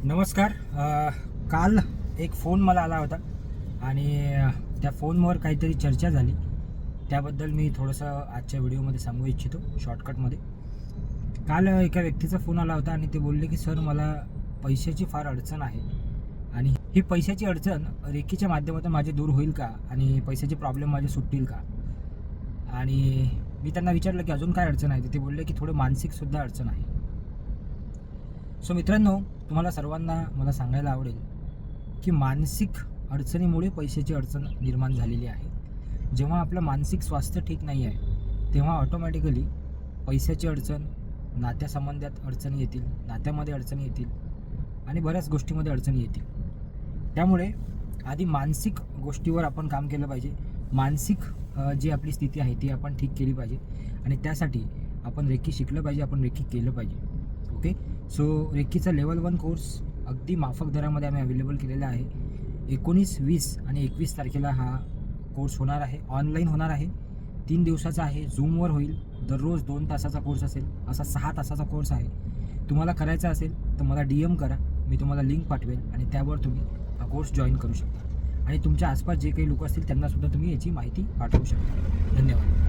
नमस्कार. काल एक फोन मला आला होता आणि त्या फोनवर काहीतरी चर्चा झाली. त्याबद्दल मी थोडंसं आजच्या व्हिडिओमध्ये सांगू इच्छितो शॉर्टकटमध्ये. काल एका व्यक्तीचा फोन आला होता आणि ते बोलले की सर मला पैशाची फार अडचण आहे आणि ही पैशाची अडचण रेकीच्या माध्यमातून माझी दूर होईल का आणि पैशाचे प्रॉब्लेम माझे सुटतील का. आणि मी त्यांना विचारलं की अजून काय अडचण आहे. ते बोलले की थोडं मानसिकसुद्धा अडचण आहे. सो मित्रांनो, तुम्हाला सर्वांना मला सांगायला आवडेल की मानसिक अडचणीमुळे पैशाची अडचण निर्माण झालेली आहे. जेव्हा आपलं मानसिक स्वास्थ्य ठीक नाही आहे तेव्हा ऑटोमॅटिकली पैशाची अडचण, नात्यासंबंधात अडचणी येतील, नात्यामध्ये अडचणी येतील आणि बऱ्याच गोष्टीमध्ये अडचणी येतील. त्यामुळे आधी मानसिक गोष्टीवर आपण काम केलं पाहिजे. मानसिक जी आपली स्थिती आहे ती आपण ठीक केली पाहिजे आणि त्यासाठी आपण रेकी शिकलं पाहिजे, आपण रेकी केलं पाहिजे. ओके. सो रेकीचा लेवल 1 कोर्स अगदी माफक दरामध्ये आम्ही अवेलेबल केलेला आहे. 19, 20 आणि 21 तारखेला हा कोर्स होणार आहे. ऑनलाईन होणार आहे, 3 दिवसाचा आहे, झूमवर होईल. दररोज 2 तासाचा कोर्स असेल, असा 6 तासाचा कोर्स आहे. तुम्हाला करायचा असेल तर मला DM करा, मी तुम्हाला लिंक पाठवेल आणि त्यावर तुम्ही हा कोर्स जॉईन करू शकता आणि तुमच्या आसपास जे काही लोक असतील त्यांनासुद्धा तुम्ही याची माहिती पाठवू शकता. धन्यवाद.